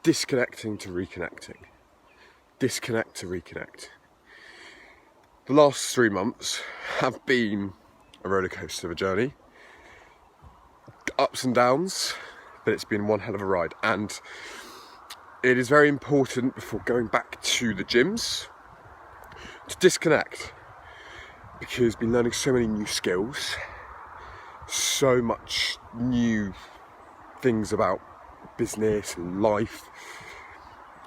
disconnecting to reconnecting. Disconnect to reconnect. The last 3 months have been a roller coaster of a journey. Ups and downs, but it's been one hell of a ride. And it is very important before going back to the gyms to disconnect, because I've been learning so many new skills, so much new things about business and life,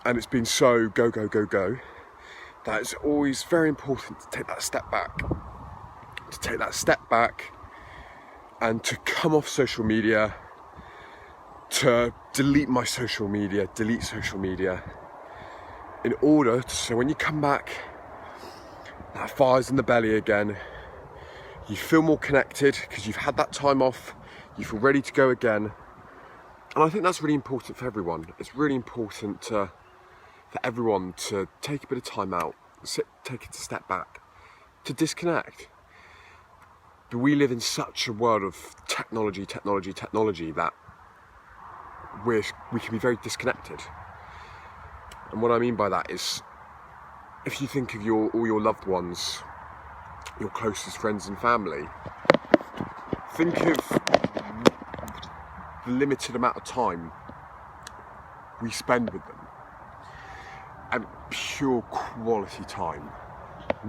and it's been so go that it's always very important to take that step back and to come off social media, to delete social media in order to, so when you come back, that fire's in the belly again, you feel more connected because you've had that time off, you feel ready to go again. And I think that's really important for everyone. It's really important for everyone to take a bit of time out, take a step back, to disconnect. But we live in such a world of technology that we can be very disconnected. And what I mean by that is, if you think of all your loved ones, your closest friends and family, think of the limited amount of time we spend with them, and pure quality time.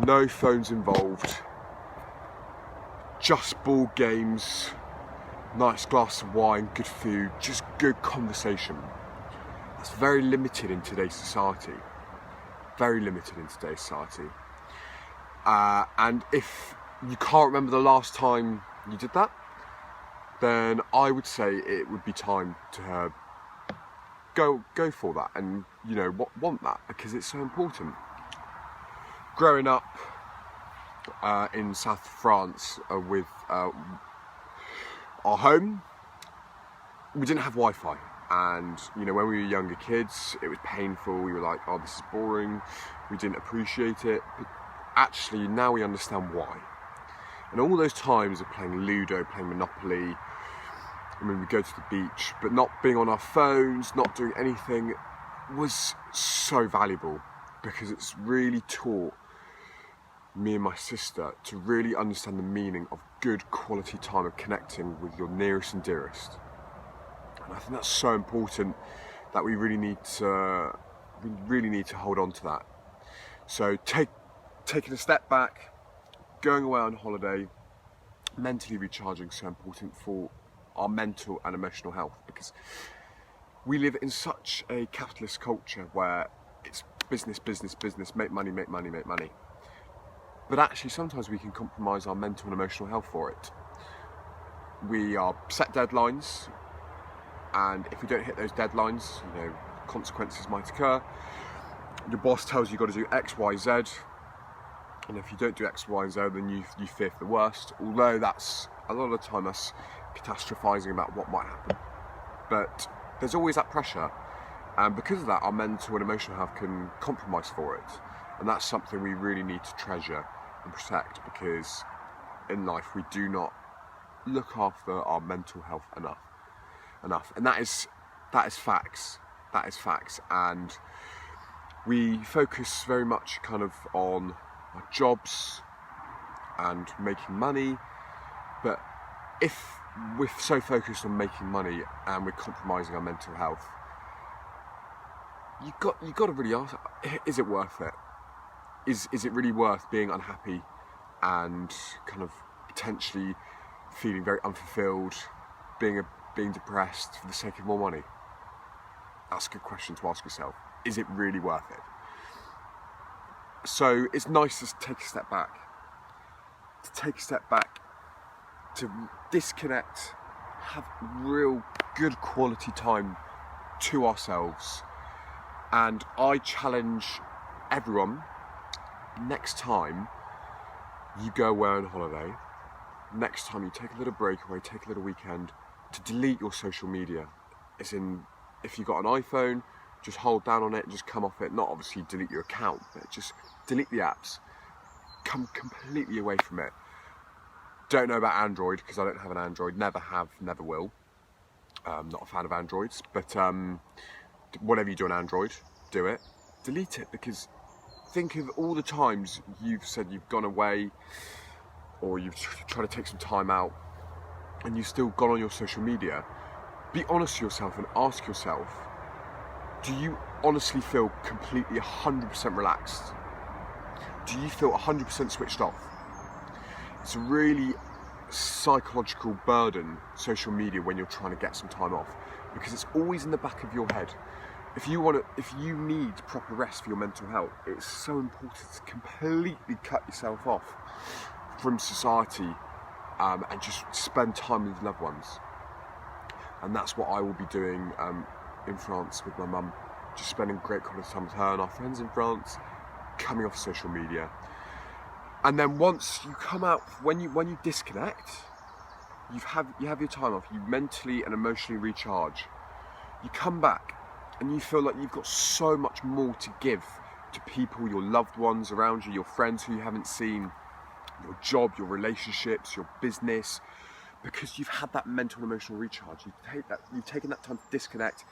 No phones involved, just board games, nice glass of wine, good food, just good conversation. That's very limited in today's society. And if you can't remember the last time you did that, then I would say it would be time to go for that, and want that, because it's so important. Growing up in south of France with our home, we didn't have Wi-Fi, and when we were younger kids, it was painful. We were like, oh, this is boring. We didn't appreciate it, but actually now we understand why. And all those times of playing Ludo, playing Monopoly, we go to the beach, but not being on our phones, not doing anything, was so valuable, because it's really taught me and my sister to really understand the meaning of good quality time of connecting with your nearest and dearest. And I think that's so important that we really need to hold on to that. So taking a step back, going away on holiday, mentally recharging, so important for our mental and emotional health, because we live in such a capitalist culture where it's business, make money. But actually sometimes we can compromise our mental and emotional health for it. We are set deadlines, and if we don't hit those deadlines, consequences might occur. Your boss tells you you've got to do X, Y, Z, and if you don't do X, Y, and Z, then you fear for the worst. Although that's a lot of the time that's catastrophizing about what might happen. But there's always that pressure, and because of that, our mental and emotional health can compromise for it. And that's something we really need to treasure and protect, because in life we do not look after our mental health enough. And that is facts. And we focus very much kind of on our jobs and making money, but if we're so focused on making money and we're compromising our mental health, you got to really ask, is it worth it? Is it really worth being unhappy and kind of potentially feeling very unfulfilled, being depressed for the sake of more money? That's a good question to ask yourself. Is it really worth it? So it's nice to take a step back, to disconnect, have real good quality time to ourselves. And I challenge everyone, next time you go away on holiday, next time you take a little breakaway, take a little weekend, to delete your social media. As in, if you've got an iPhone, just hold down on it, just come off it. Not obviously delete your account, but just delete the apps. Come completely away from it. Don't know about Android, because I don't have an Android. Never have, never will. Not a fan of Androids, but whatever you do on Android, do it. Delete it, because think of all the times you've said you've gone away or you've tried to take some time out and you've still gone on your social media. Be honest with yourself and ask yourself, do you honestly feel completely 100% relaxed? Do you feel 100% switched off? It's a really psychological burden, social media, when you're trying to get some time off, because it's always in the back of your head. If you need proper rest for your mental health, it's so important to completely cut yourself off from society and just spend time with loved ones. And that's what I will be doing in France with my mum, just spending great quality time with her and our friends in France, coming off social media. And then once you come out, when you disconnect, you have your time off, you mentally and emotionally recharge. You come back and you feel like you've got so much more to give to people, your loved ones around you, your friends who you haven't seen, your job, your relationships, your business, because you've had that mental and emotional recharge. You've taken that time to disconnect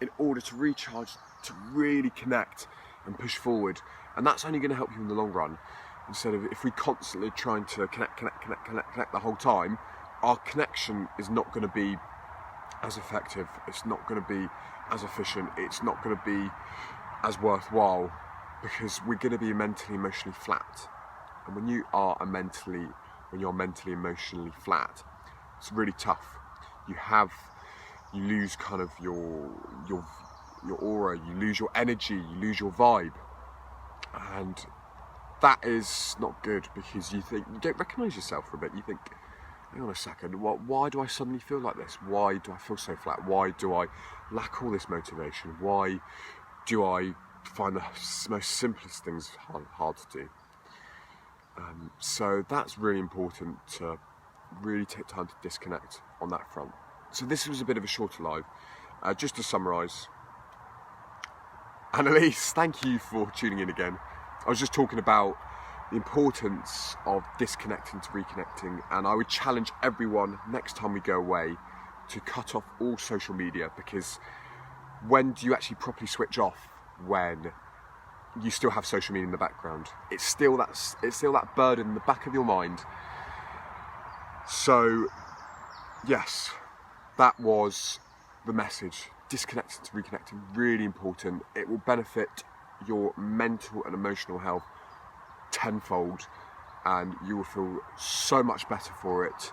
in order to recharge, to really connect and push forward. And that's only going to help you in the long run. Instead of, if we constantly trying to connect the whole time, our connection is not going to be as effective, it's not going to be as efficient, it's not going to be as worthwhile, because we're going to be mentally, emotionally flat. And when you're mentally, emotionally flat, it's really tough. You lose kind of your aura, you lose your energy, you lose your vibe, and that is not good, because you don't recognise yourself for a bit. You think, hang on a second, why do I suddenly feel like this? Why do I feel so flat? Why do I lack all this motivation? Why do I find the most simplest things hard to do? So that's really important, to really take time to disconnect on that front. So this was a bit of a shorter live. Just to summarise, Annalise, thank you for tuning in again. I was just talking about the importance of disconnecting to reconnecting, and I would challenge everyone next time we go away to cut off all social media, because when do you actually properly switch off? When you still have social media in the background. It's still that burden in the back of your mind. So yes, that was the message. Disconnecting to reconnecting, really important. It will benefit your mental and emotional health tenfold, and you will feel so much better for it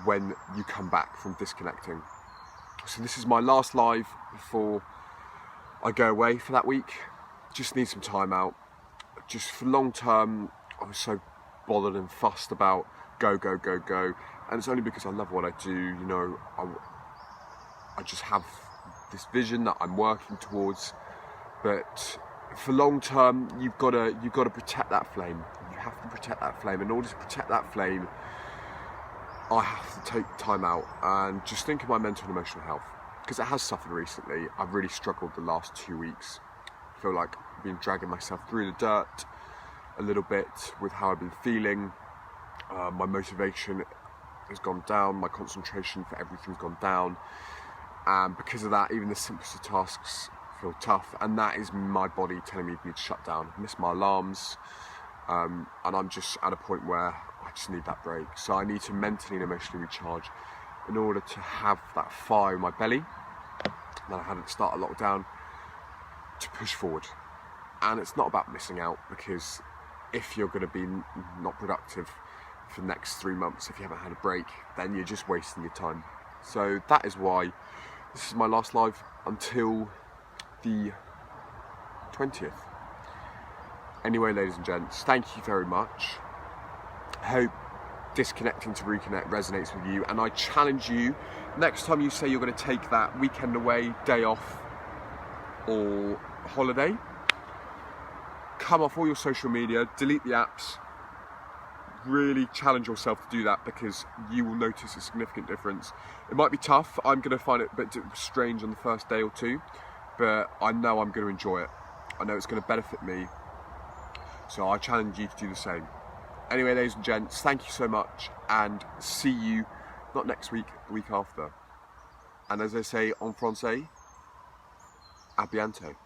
when you come back from disconnecting. So this is my last live before I go away for that week. Just need some time out. Just for long term, I was so bothered and fussed about go, and it's only because I love what I do. You know, I just have this vision that I'm working towards, but for long term, you've got to protect that flame. You have to protect that flame. In order to protect that flame, I have to take time out and just think of my mental and emotional health, because it has suffered recently. I've really struggled the last 2 weeks. I feel like I've been dragging myself through the dirt a little bit with how I've been feeling. My motivation has gone down. My concentration for everything's gone down. And because of that, even the simplest of tasks feel tough, and that is my body telling me to shut down. I miss my alarms, and I'm just at a point where I just need that break. So I need to mentally and emotionally recharge in order to have that fire in my belly that I had at the start of lockdown to push forward. And it's not about missing out, because if you're going to be not productive for the next 3 months, if you haven't had a break, then you're just wasting your time. So that is why this is my last live until the 20th. Anyway, ladies and gents, thank you very much. I hope disconnecting to reconnect resonates with you, and I challenge you, next time you say you're going to take that weekend away, day off or holiday, come off all your social media, delete the apps. Really challenge yourself to do that, because you will notice a significant difference. It might be tough. I'm going to find it a bit strange on the first day or two, but I know I'm going to enjoy it. I know it's going to benefit me. So I challenge you to do the same. Anyway, ladies and gents, thank you so much, and see you not next week, the week after. And as I say en français, A bientôt.